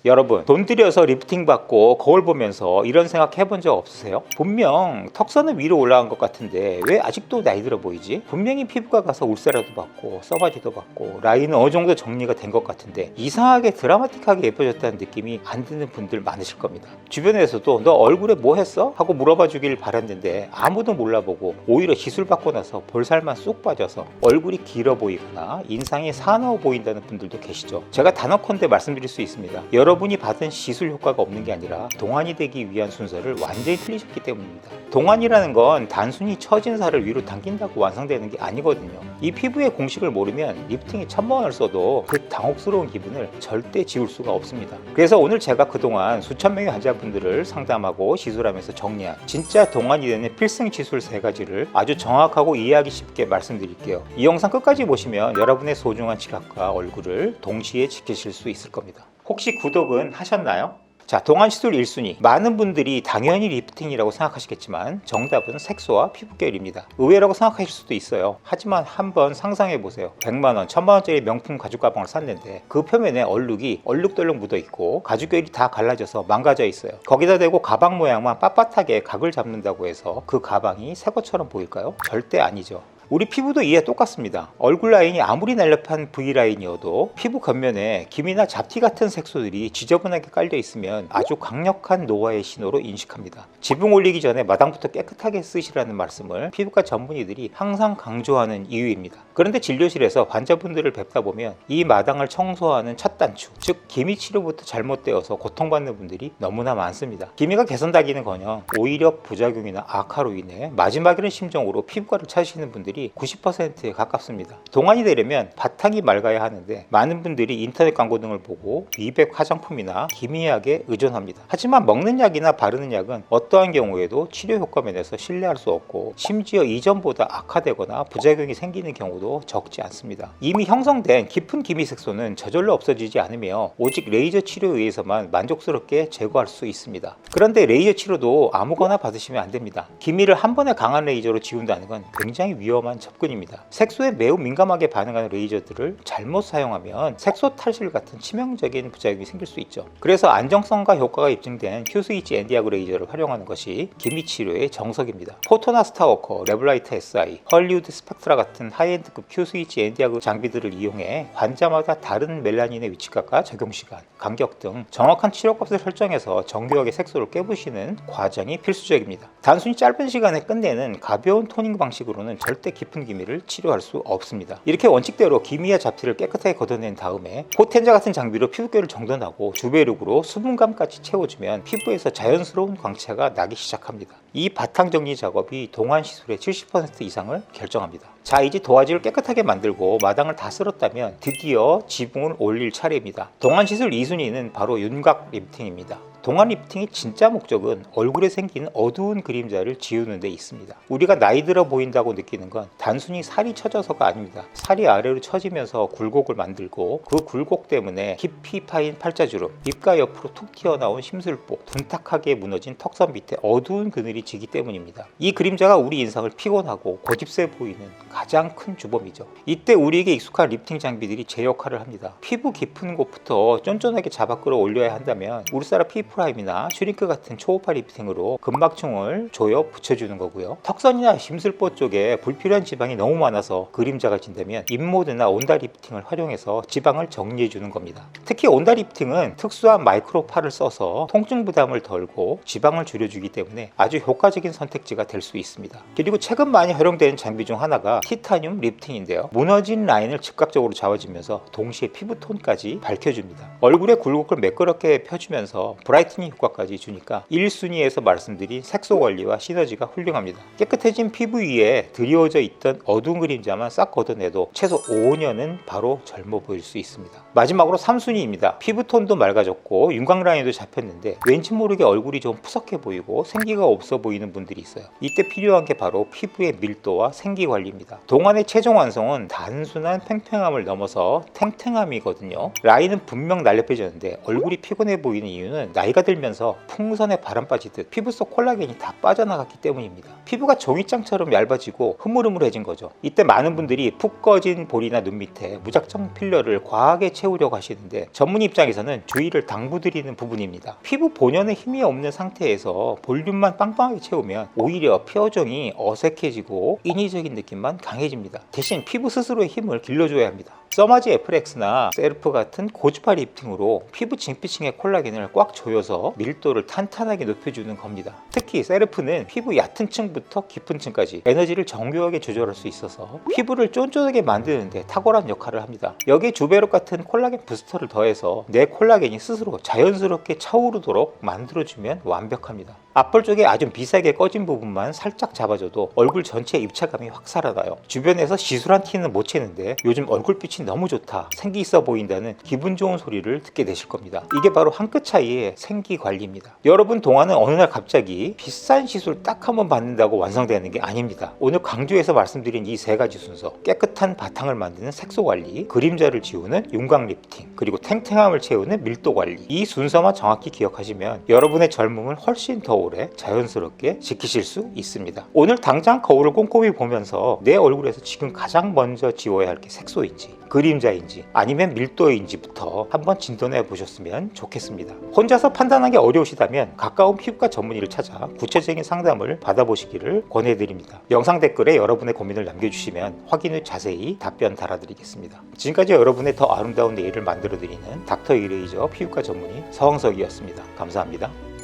여러분, 돈 들여서 리프팅 받고 거울 보면서 이런 생각 해본 적 없으세요? 분명 턱선은 위로 올라간 것 같은데 왜 아직도 나이 들어 보이지? 분명히 피부과 가서 울세라도 받고 써바디도 받고 라인은 어느 정도 정리가 된 것 같은데 이상하게 드라마틱하게 예뻐졌다는 느낌이 안 드는 분들 많으실 겁니다. 주변에서도 너 얼굴에 뭐 했어? 하고 물어봐 주길 바랐는데 아무도 몰라보고 오히려 시술 받고 나서 볼살만 쑥 빠져서 얼굴이 길어 보이거나 인상이 사나워 보인다는 분들도 계시죠. 제가 단언컨대 말씀드릴 수 있습니다. 여러분이 받은 시술 효과가 없는 게 아니라 동안이 되기 위한 순서를 완전히 틀리셨기 때문입니다. 동안이라는 건 단순히 처진 살을 위로 당긴다고 완성되는 게 아니거든요. 이 피부의 공식을 모르면 리프팅에 1000번을 써도 그 당혹스러운 기분을 절대 지울 수가 없습니다. 그래서 오늘 제가 그동안 수천 명의 환자분들을 상담하고 시술하면서 정리한 진짜 동안이 되는 필승 시술 3가지를 아주 정확하고 이해하기 쉽게 말씀드릴게요. 이 영상 끝까지 보시면 여러분의 소중한 지갑과 얼굴을 동시에 지키실 수 있을 겁니다. 혹시 구독은 하셨나요? 자, 동안시술 1순위. 많은 분들이 당연히 리프팅이라고 생각하시겠지만 정답은 색소와 피부결입니다. 의외라고 생각하실 수도 있어요. 하지만 한번 상상해보세요. 100만원, 1000만원짜리 명품 가죽 가방을 샀는데 그 표면에 얼룩이 얼룩덜룩 묻어있고 가죽결이 다 갈라져서 망가져 있어요. 거기다 대고 가방 모양만 빳빳하게 각을 잡는다고 해서 그 가방이 새 것처럼 보일까요? 절대 아니죠. 우리 피부도 이해 똑같습니다. 얼굴 라인이 아무리 날렵한 V라인이어도 피부 겉면에 김이나 잡티 같은 색소들이 지저분하게 깔려 있으면 아주 강력한 노화의 신호로 인식합니다. 지붕 올리기 전에 마당부터 깨끗하게 쓰시라는 말씀을 피부과 전문의들이 항상 강조하는 이유입니다. 그런데 진료실에서 환자분들을 뵙다 보면 이 마당을 청소하는 첫 단추, 즉 기미 치료부터 잘못되어서 고통받는 분들이 너무나 많습니다. 기미가 개선되기는커녕 오히려 부작용이나 악화로 인해 마지막에는 심정으로 피부과를 찾으시는 분들이 90%에 가깝습니다. 동안이 되려면 바탕이 맑아야 하는데 많은 분들이 인터넷 광고 등을 보고 미백 화장품이나 기미약에 의존합니다. 하지만 먹는 약이나 바르는 약은 어떠한 경우에도 치료 효과 면에서 신뢰할 수 없고 심지어 이전보다 악화되거나 부작용이 생기는 경우도 적지 않습니다. 이미 형성된 깊은 기미 색소는 저절로 없어지지 않으며 오직 레이저 치료에 의해서만 만족스럽게 제거할 수 있습니다. 그런데 레이저 치료도 아무거나 받으시면 안 됩니다. 기미를 한 번에 강한 레이저로 지운다는 건 굉장히 위험한 접근입니다. 색소에 매우 민감하게 반응하는 레이저들을 잘못 사용하면 색소 탈실 같은 치명적인 부작용이 생길 수 있죠. 그래서 안정성과 효과가 입증된 Q-스위치 엔디아그 레이저를 활용하는 것이 기미 치료의 정석입니다. 포토나 스타워커, 레블라이트 SI, 헐리우드 스펙트라 같은 하이엔드급 Q-스위치 엔디아그 장비들을 이용해 환자마다 다른 멜라닌의 위치각과 적용시간, 간격 등 정확한 치료값을 설정해서 정교하게 색소를 깨부시는 과정이 필수적입니다. 단순히 짧은 시간에 끝내는 가벼운 토닝 방식으로는 절대 깊은 기미를 치료할 수 없습니다. 이렇게 원칙대로 기미와 잡티를 깨끗하게 걷어낸 다음에 포텐자 같은 장비로 피부결을 정돈하고 주배력으로 수분감까지 채워주면 피부에서 자연스러운 광채가 나기 시작합니다. 이 바탕 정리 작업이 동안 시술의 70% 이상을 결정합니다. 자, 이제 도화지를 깨끗하게 만들고 마당을 다 쓸었다면 드디어 지붕을 올릴 차례입니다. 동안 시술 2순위는 바로 윤곽 리프팅입니다. 동안 리프팅의 진짜 목적은 얼굴에 생기는 어두운 그림자를 지우는 데 있습니다. 우리가 나이 들어 보인다고 느끼는 건 단순히 살이 처져서가 아닙니다. 살이 아래로 처지면서 굴곡을 만들고 그 굴곡 때문에 깊이 파인 팔자주름, 입가 옆으로 툭 튀어나온 심술복, 둔탁하게 무너진 턱선 밑에 어두운 그늘이 지기 때문입니다. 이 그림자가 우리 인상을 피곤하고 고집세 보이는 가장 큰 주범이죠. 이때 우리에게 익숙한 리프팅 장비들이 제 역할을 합니다. 피부 깊은 곳부터 쫀쫀하게 잡아 끌어올려야 한다면 우르사라 피프라임이나 슈링크 같은 초호파 리프팅으로 근막층을 조여 붙여주는 거고요. 턱선이나 심술보 쪽에 불필요한 지방이 너무 많아서 그림자가 진다면 인모드나 온다 리프팅을 활용해서 지방을 정리해주는 겁니다. 특히 온다 리프팅은 특수한 마이크로파를 써서 통증 부담을 덜고 지방을 줄여주기 때문에 아주 효과적인 선택지가 될 수 있습니다. 그리고 최근 많이 활용되는 장비 중 하나가 티타늄 리프팅인데요. 무너진 라인을 즉각적으로 잡아주면서 동시에 피부톤까지 밝혀줍니다. 얼굴의 굴곡을 매끄럽게 펴주면서 브라이트닝 효과까지 주니까 1순위에서 말씀드린 색소 관리와 시너지가 훌륭합니다. 깨끗해진 피부 위에 드리워져 있던 어두운 그림자만 싹 걷어내도 최소 5년은 바로 젊어 보일 수 있습니다. 마지막으로 3순위입니다. 피부톤도 맑아졌고 윤곽 라인도 잡혔는데 왠지 모르게 얼굴이 좀 푸석해 보이고 생기가 없어 보이는 분들이 있어요. 이때 필요한 게 바로 피부의 밀도와 생기 관리입니다. 동안의 최종 완성은 단순한 팽팽함을 넘어서 탱탱함이거든요. 라인은 분명 날렵해졌는데 얼굴이 피곤해 보이는 이유는 나이가 나이가 들면서 풍선에 바람 빠지듯 피부 속 콜라겐이 다 빠져나갔기 때문입니다. 피부가 종이장처럼 얇아지고 흐물흐물해진 거죠. 이때 많은 분들이 푹 꺼진 볼이나 눈 밑에 무작정 필러를 과하게 채우려고 하시는데 전문 입장에서는 주의를 당부드리는 부분입니다. 피부 본연의 힘이 없는 상태에서 볼륨만 빵빵하게 채우면 오히려 표정이 어색해지고 인위적인 느낌만 강해집니다. 대신 피부 스스로의 힘을 길러줘야 합니다. 써마지 FX나 셀프 같은 고주파 리프팅으로 피부 진피층의 콜라겐을 꽉 조여서 밀도를 탄탄하게 높여주는 겁니다. 특히 셀프는 피부 얕은 층부터 깊은 층까지 에너지를 정교하게 조절할 수 있어서 피부를 쫀쫀하게 만드는데 탁월한 역할을 합니다. 여기에 주베롭 같은 콜라겐 부스터를 더해서 내 콜라겐이 스스로 자연스럽게 차오르도록 만들어주면 완벽합니다. 앞볼 쪽에 아주 비싸게 꺼진 부분만 살짝 잡아줘도 얼굴 전체에 입체감이 확 살아나요. 주변에서 시술한 티는 못 채는데 요즘 얼굴빛이 너무 좋다, 생기 있어 보인다는 기분 좋은 소리를 듣게 되실 겁니다. 이게 바로 한 끗 차이의 생기 관리입니다. 여러분 동안은 어느 날 갑자기 비싼 시술 딱 한 번 받는다고 완성되는 게 아닙니다. 오늘 강조해서 말씀드린 이 세 가지 순서, 깨끗한 바탕을 만드는 색소 관리, 그림자를 지우는 윤곽 리프팅, 그리고 탱탱함을 채우는 밀도 관리, 이 순서만 정확히 기억하시면 여러분의 젊음을 훨씬 더 오래 자연스럽게 지키실 수 있습니다. 오늘 당장 거울을 꼼꼼히 보면서 내 얼굴에서 지금 가장 먼저 지워야 할 게 색소인지 그림자인지 아니면 밀도인지부터 한번 진단해 보셨으면 좋겠습니다. 혼자서 판단하기 어려우시다면 가까운 피부과 전문의를 찾아 구체적인 상담을 받아보시기를 권해드립니다. 영상 댓글에 여러분의 고민을 남겨주시면 확인 후 자세히 답변 달아드리겠습니다. 지금까지 여러분의 더 아름다운 내일을 만들어드리는 닥터 이레이저 피부과 전문의 서광석이었습니다. 감사합니다.